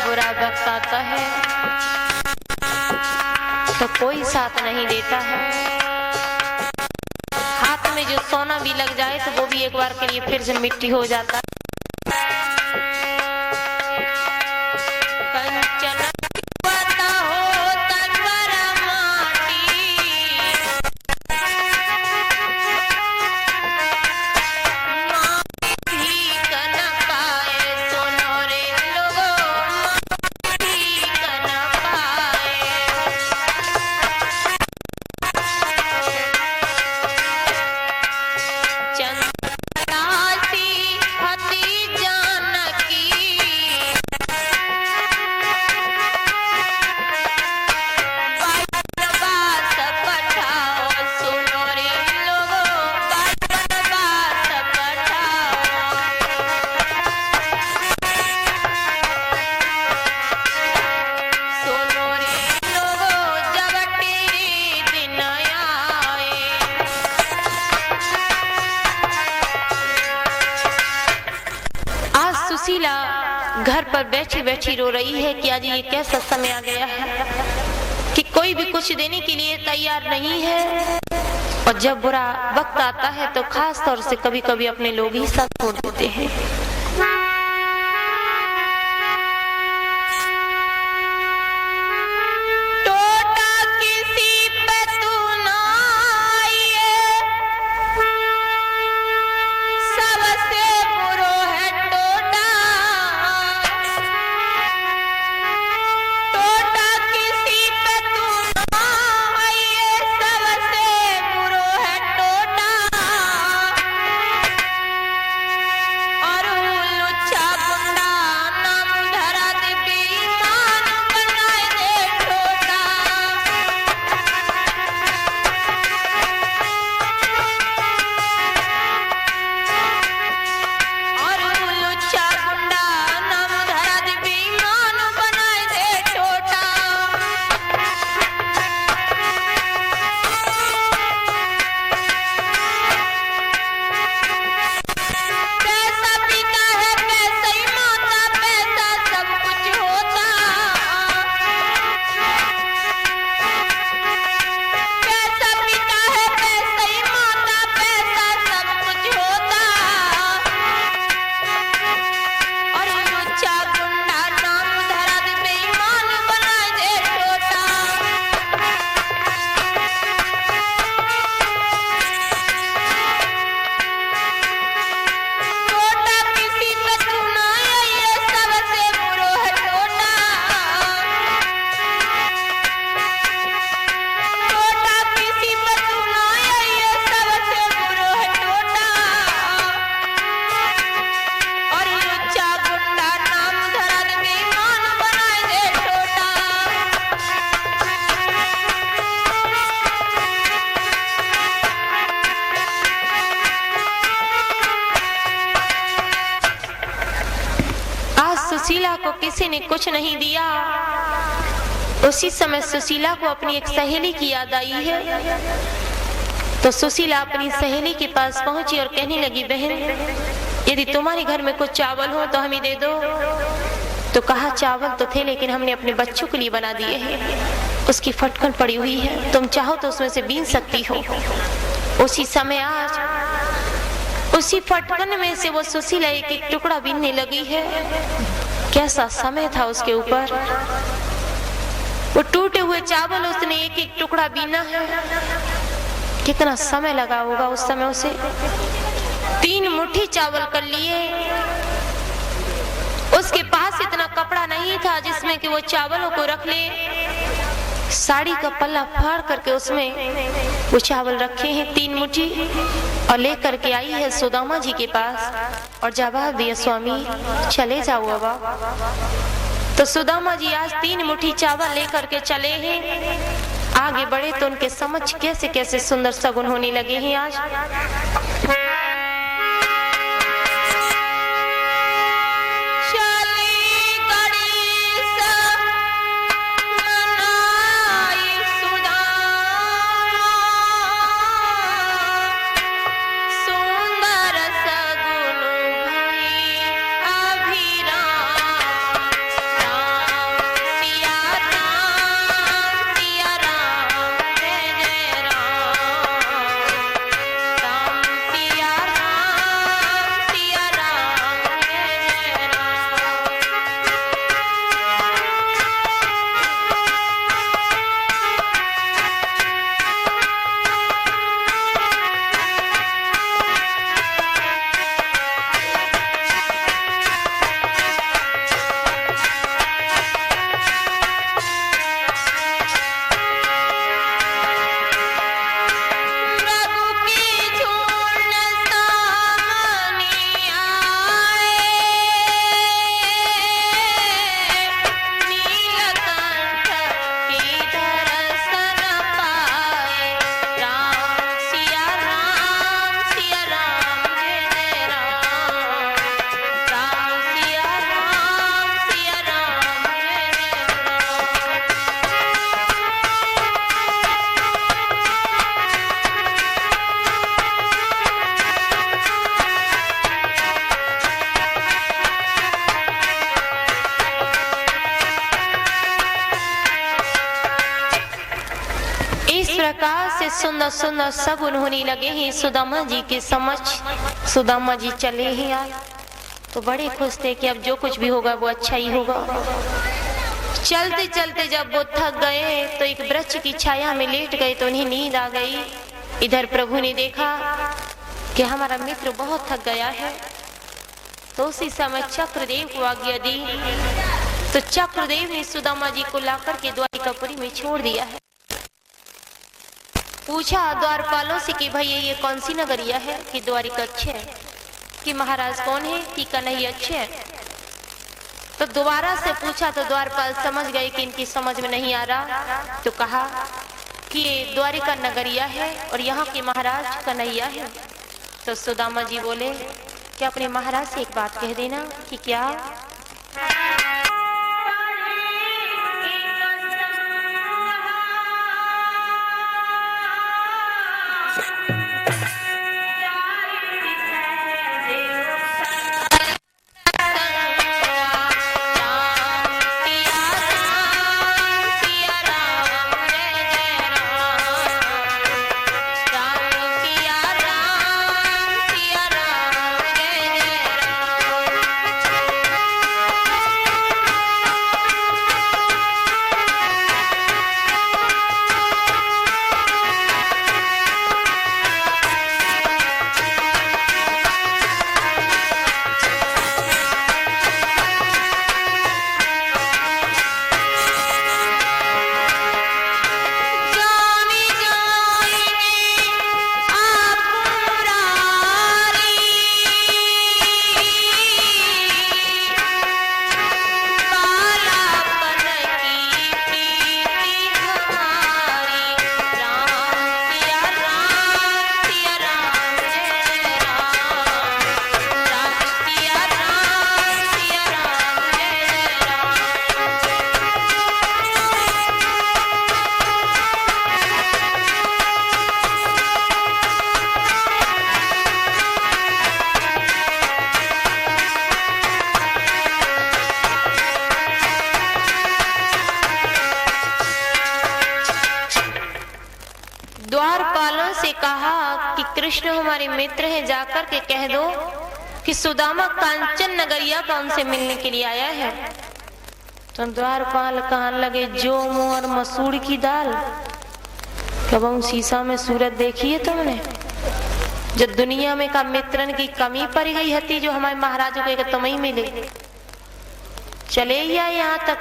बुरा वक्त आता है तो कोई साथ नहीं देता है। हाथ में जो सोना भी लग जाए तो वो भी एक बार के लिए फिर से मिट्टी हो जाता है। सुशीला घर पर बैठी बैठी रो रही है कि आज ये कैसा समय आ गया है कि कोई भी कुछ देने के लिए तैयार नहीं है। और जब बुरा वक्त आता है तो खास तौर से कभी कभी अपने लोग ही साथ छोड़ देते हैं। सुशीला को किसी ने कुछ नहीं दिया। उसी समय सुशीला को अपनी एक सहेली की याद आई है तो सुशीला अपनी सहेली के पास पहुंची और कहने लगी, बहन यदि तुम्हारे घर में कुछ चावल हो तो हमें दे दो। तो कहा, चावल तो थे लेकिन हमने अपने बच्चों के लिए बना दिए हैं, उसकी फटकन पड़ी हुई है, तुम चाहो तो उसमें से बीन सकती हो। उसी समय आज उसी फटकन में से वो सुशीला एक एक टुकड़ा बीनने लगी है। कैसा समय था उसके ऊपर, वो टूटे हुए चावल उसने एक एक टुकड़ा बीना है। कितना समय लगा होगा उस समय उसे। 3 मुट्ठी चावल कर लिए। उसके पास इतना कपड़ा नहीं था जिसमें कि वो चावलों को रख ले। साड़ी का पल्ला फाड़ करके उसमें वो चावल रखे हैं 3 मुट्ठी और लेकर के आई है सुदामा जी के पास और जवाब दिया, स्वामी चले जाओ अब। तो सुदामा जी आज 3 मुट्ठी चावल लेकर के चले हैं। आगे बढ़े तो उनके समझ कैसे कैसे सुंदर सगुन होने लगे हैं। आज प्रकार से सुंदर सुंदर सगुन होने लगे हैं सुदामा जी के समक्ष। सुदामा जी चले ही आए तो बड़े खुश थे कि अब जो कुछ भी होगा वो अच्छा ही होगा। चलते चलते जब वो थक गए तो एक वृक्ष की छाया में लेट गए तो उन्हें नींद आ गई। इधर प्रभु ने देखा कि हमारा मित्र बहुत थक गया है, तो उसी समय चक्रदेव को आज्ञा दी। तो चक्रदेव ने सुदामा जी को लाकर के द्वारिकापुरी में छोड़ दिया है। पूछा द्वारपालों से कि भैया ये कौन सी नगरिया है, कि द्वारिका अच्छे है, कि महाराज कौन है, कि कन्हैया अच्छे है। तो दोबारा से पूछा तो द्वारपाल समझ गए कि इनकी समझ में नहीं आ रहा, तो कहा कि ये द्वारिका नगरिया है और यहाँ के महाराज कन्हैया है। तो सुदामा जी बोले कि अपने महाराज से एक बात कह देना। कि क्या? द्वारपालों से कहा कि कृष्ण हमारे मित्र हैं, जाकर के कह दो कि सुदामा कांचन नगरिया का उनसे मिलने के लिए आया है। तो द्वारपाल कहने लगे जो मोर मसूर की दाल, कब शीशा में सूरत देखी है तुमने? जब दुनिया में का मित्रन की कमी पड़ गई हती जो हमारे महाराजों को तुम ही मिले, चले ही आए यहाँ तक।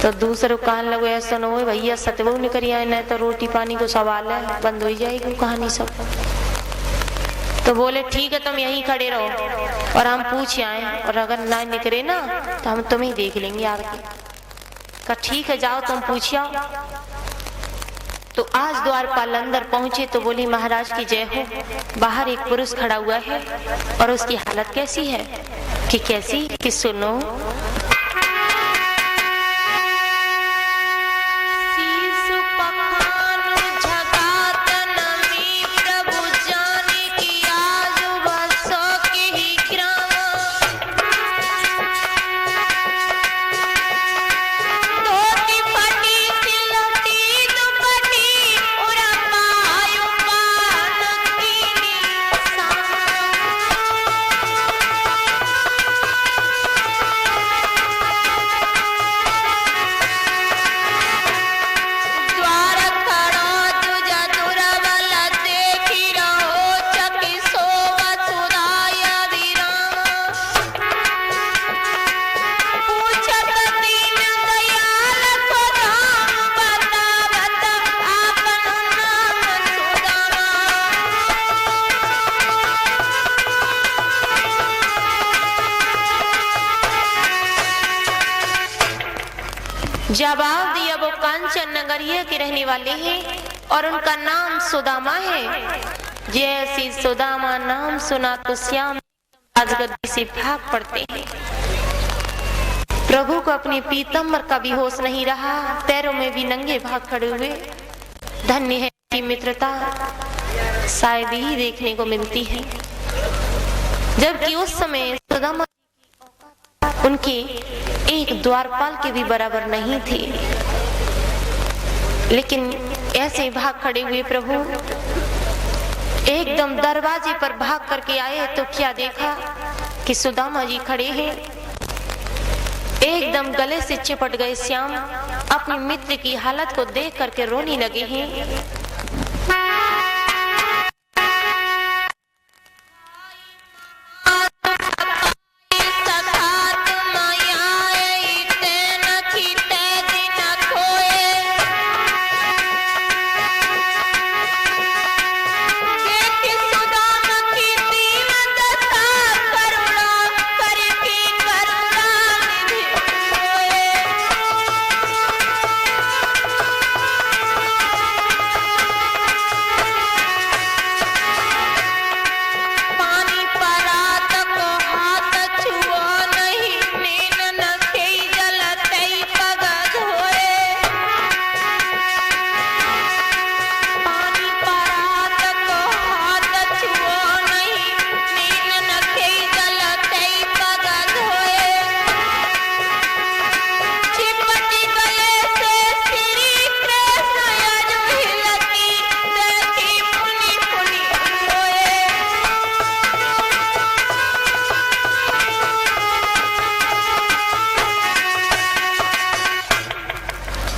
तो दूसरे कहने लगे ऐसा न हो भैया सतबू निकल आए, नहीं तो रोटी पानी को सवाल है, बंद हो जाएगी कहानी सब। तो बोले ठीक है तुम यहीं खड़े रहो और हम पूछ आए, और अगर ना निकले ना तो हम तुम्हें देख लेंगे आगे। कहा ठीक है जाओ तुम पूछ आओ। तो आज द्वारपाल अंदर पहुंचे तो बोली महाराज की जय हो। बाहर एक पुरुष खड़ा हुआ है और उसकी हालत कैसी है? कि कैसी? कि सुनो जवाब दिया वो कांचन नगरिया के रहने वाले हैं और उनका नाम सुदामा है। जैसी सुदामा नाम सुना तो श्याम राजगद्दी से भाग पड़ते हैं। प्रभु को अपने पीतम्बर का भी होश नहीं रहा, पैरों में भी नंगे भाग खड़े हुए। धन्य है कि मित्रता शायद ही देखने को मिलती है। जबकि उस समय सुदामा उनके एक द्वारपाल के भी बराबर नहीं थी, लेकिन ऐसे ही भाग खड़े हुए प्रभु एकदम दरवाजे पर भाग करके आए तो क्या देखा कि सुदामा जी खड़े हैं। एकदम गले से चिपट गए श्याम, अपने मित्र की हालत को देख करके रोने लगे हैं।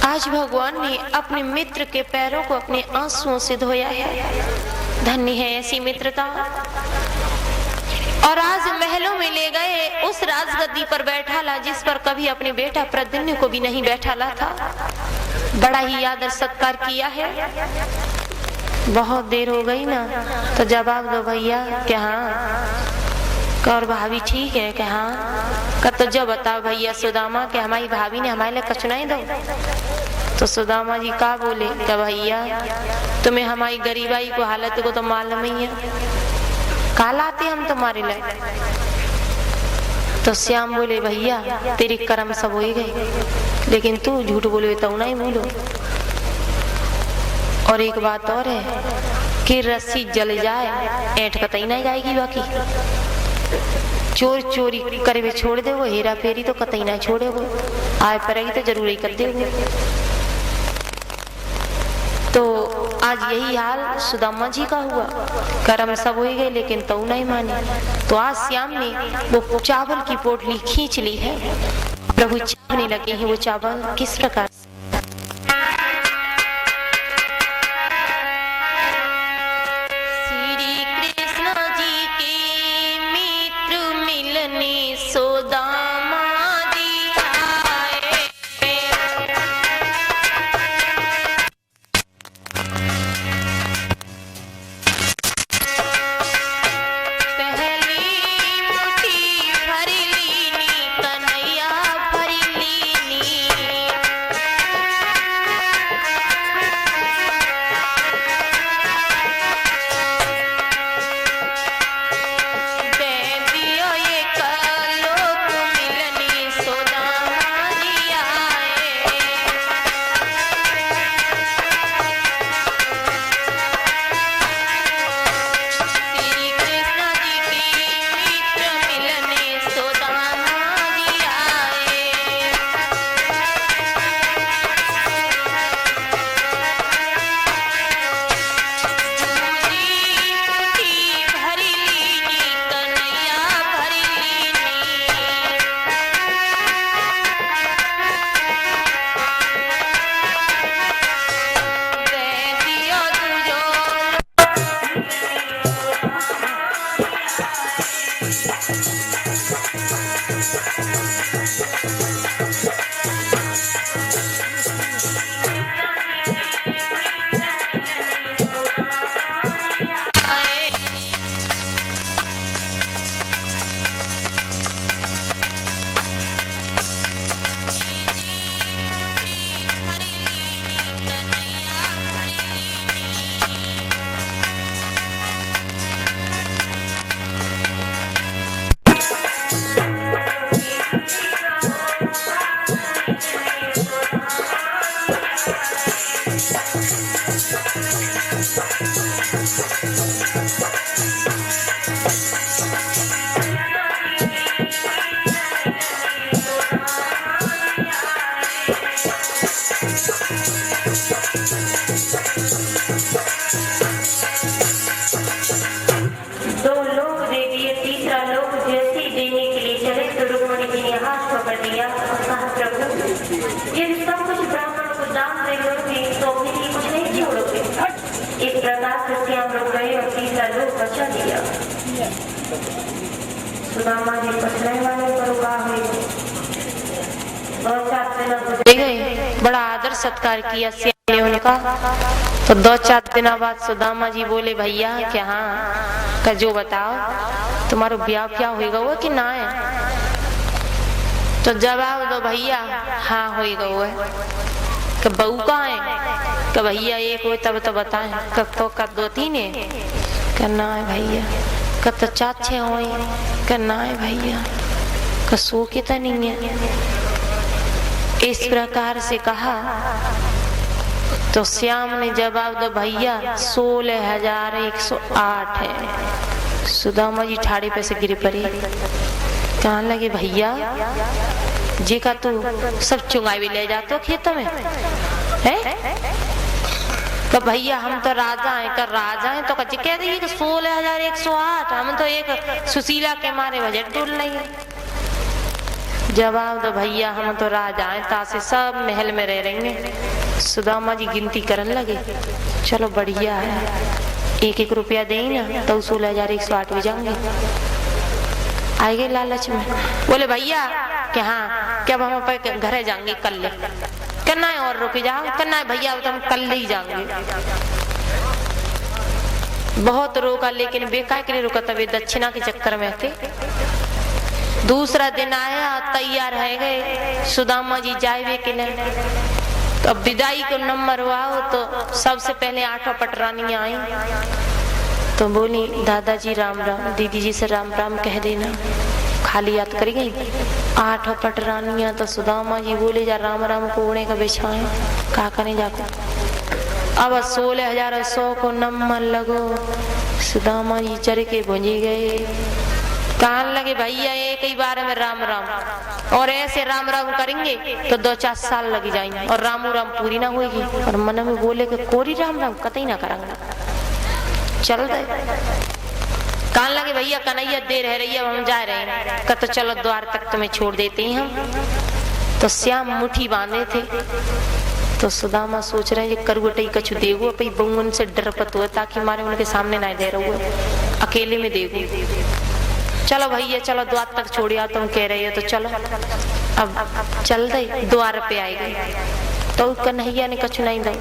आज भगवान ने अपने मित्र के पैरों को अपने आंसुओं से धोया है। धन्य है ऐसी मित्रता। और आज महलों में ले गए, उस राजगद्दी पर बैठा ला जिस पर कभी अपने बेटा प्रद्युम्न को भी नहीं बैठा ला था। बड़ा ही आदर सत्कार किया है। बहुत देर हो गई ना, तो जवाब दो भैया क्या हाँ और भाभी ठीक है क्या हाँ का, तो जो बताओ भैया सुदामा कि हमारी भाभी ने हमारे लिए कछु नहीं दो। तो सुदामा जी का बोले क्या भैया तुम्हें हमारी गरीबाई को हालत को तो मालूम ही है, काल आते हम तुम्हारे लिए। तो श्याम बोले भैया तेरे कर्म सब हो गए, लेकिन तू झूठ बोले तो नहीं बोलो। और एक बात और है कि रस्सी जल जाए ऐंठ कतई नहीं जाएगी, बाकी चोर चोरी करे हुए छोड़ दे, वो हेरा फेरी तो कतई ना छोड़े, वो आए पड़ेगी तो जरूर ही कर दे। तो आज यही हाल सुदामा जी का हुआ, कर्म सब हो गए लेकिन तो नहीं माने। तो आज श्याम ने वो चावल की पोटली खींच ली है। प्रभु चाहने लगे हैं वो चावल किस प्रकार। ये सब कुछ ब्राह्मण को दान देंगे तो मेरे लिए कुछ नहीं छोड़ोगे। एक प्रकार से श्याम रुक गए और तीसरा लोग बचा दिया। सुदामा जी पछले वाले पर उगा हुए 2-4 दिन गुजर गए, बड़ा आदर सत्कार किया श्याम ने उनका। तो 2-4 दिन बाद सुदामा जी बोले भैया क्या हाँ का जो बताओ तुम्हारो ब्याह क्या होएगा वो कि ना है? तो जवाब दो भैया हाँ होएगा वो है। कि बहू कहाँ है? कि भैया एक हो तब तो बताएं। कब तो कर 2-3 है? करना है भैया। कब तो 4-6 हो करना है भैया। कसो के तो नहीं है। इस प्रकार से कहा तो श्याम ने जवाब दो भैया 16,108 है। सुदामा जी ठाड़े पे से गिर पड़े, कहने लगे भैया जी का तू सब चुंगाई भी ले जाते हो खेतों में है? तो भैया हम तो राजा हैं, कर राजा हैं तो कच्चे कह दिए कि 16,108 हम तो एक सुशीला के मारे बजट टूल नहीं है। जवाब दो भैया हम तो राजा हैं तासे सब महल में रह रहेंगे। सुदामा जी गिनती करने लगे, चलो बढ़िया है, 1-1 रुपया दे ना तो 16,108 भी जाएंगे। आए गए लालच में, बोले भैया कि हाँ क्या हम पे घरे जाएंगे कल ले करना है और रुक जाओ करना है भैया तो हम कल ही जाएंगे। बहुत रोका लेकिन बेकार के लिए रुका, तभी दक्षिणा के चक्कर में थे। दूसरा दिन आया तैयार है गए सुदामा जी जाए के लिए। तो विदाई को नंबर हुआ तो सबसे पहले 8 पटरानी आई। तो बोली दादाजी राम राम, दीदी जी से राम राम कह देना, खाली याद करी गई 8 पटरानियां। तो सुदामा जी बोले जा राम राम को उड़े का बिछाए का करें जाकर। अब 16,100 को नंबर लगो। सुदामा जी चर के भुंजी गए, कहने लगे भैया एक ही बार में राम राम, और ऐसे राम राम करेंगे तो 2-4 साल लग जाएंगे और रामू राम पूरी ना होगी। और मन में बोले कि कोरी राम राम कतई ना करेंगे, चल दे। कहने लगे भैया कन्हैया देर है रही, अब हम जा रहे हैं। कहते तो चलो द्वार तक तुम्हें छोड़ देते हैं हम। तो श्याम मुट्ठी बांधे थे। तो सुदामा सोच रहे हैं करुवटई कछु देगो अपनी बंगन से डर पत हुआ ताकि मारे उनके सामने ना दे रहे हुए, अकेले में देगो। चलो भैया चलो द्वार तक छोड़िया, तुम कह रहे हो तो चलो। अब चल दे द्वार पे आए गए तो कन्हैया ने कछु नहीं दी।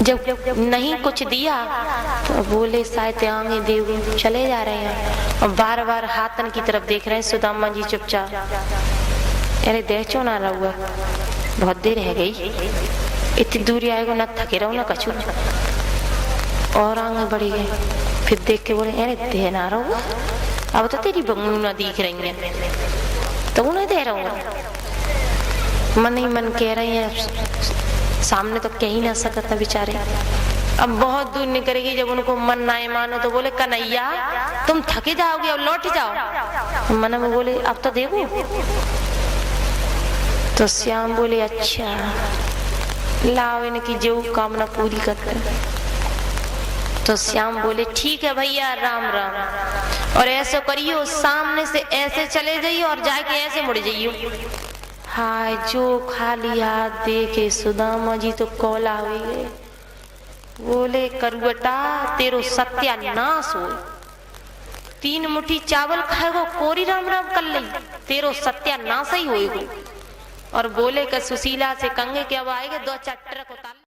जब नहीं कुछ दिया तो बोले शायद आगे देव चले जा रहे हैं। और बार बार हाथन की तरफ देख रहे हैं। सुदामा जी चुपचाप, अरे देखो ना रहुआ बहुत देर है गई, इतनी दूरी आएगो ना थके रहो ना कछु। और आगे बढ़ी गए, फिर देख के बोले अरे दे ना रहो, अब तो तेरी बंगू ना दिख रही है तो उन्हें दे रहा हूँ। मन ही मन कह रही है, सामने तो कह ही ना सकता बेचारे। अब बहुत दूर निकलेगी, जब उनको मन ना मानो तो बोले कन्हैया तुम थके जाओगे अब लौट जाओ। मन में बोले अब तो देखो। तो श्याम बोले अच्छा लाओ इनकी जो कामना पूरी करते। तो श्याम बोले ठीक है भैया राम राम, और ऐसे करियो सामने से ऐसे चले जाइए और जाके ऐसे मुड़ जाइयो। हाय जो खाली हाथ देखे सुदामा जी तो कौला हुए गए। बोले करुवटा तेरो सत्यानाश हो, 3 मुट्ठी चावल खाएगो कोरी राम राम कर ली, तेरो सत्यानाश ही होएगो। और बोले कि सुशीला से कंगे के अब आएंगे 2-4 ट्रक उतार।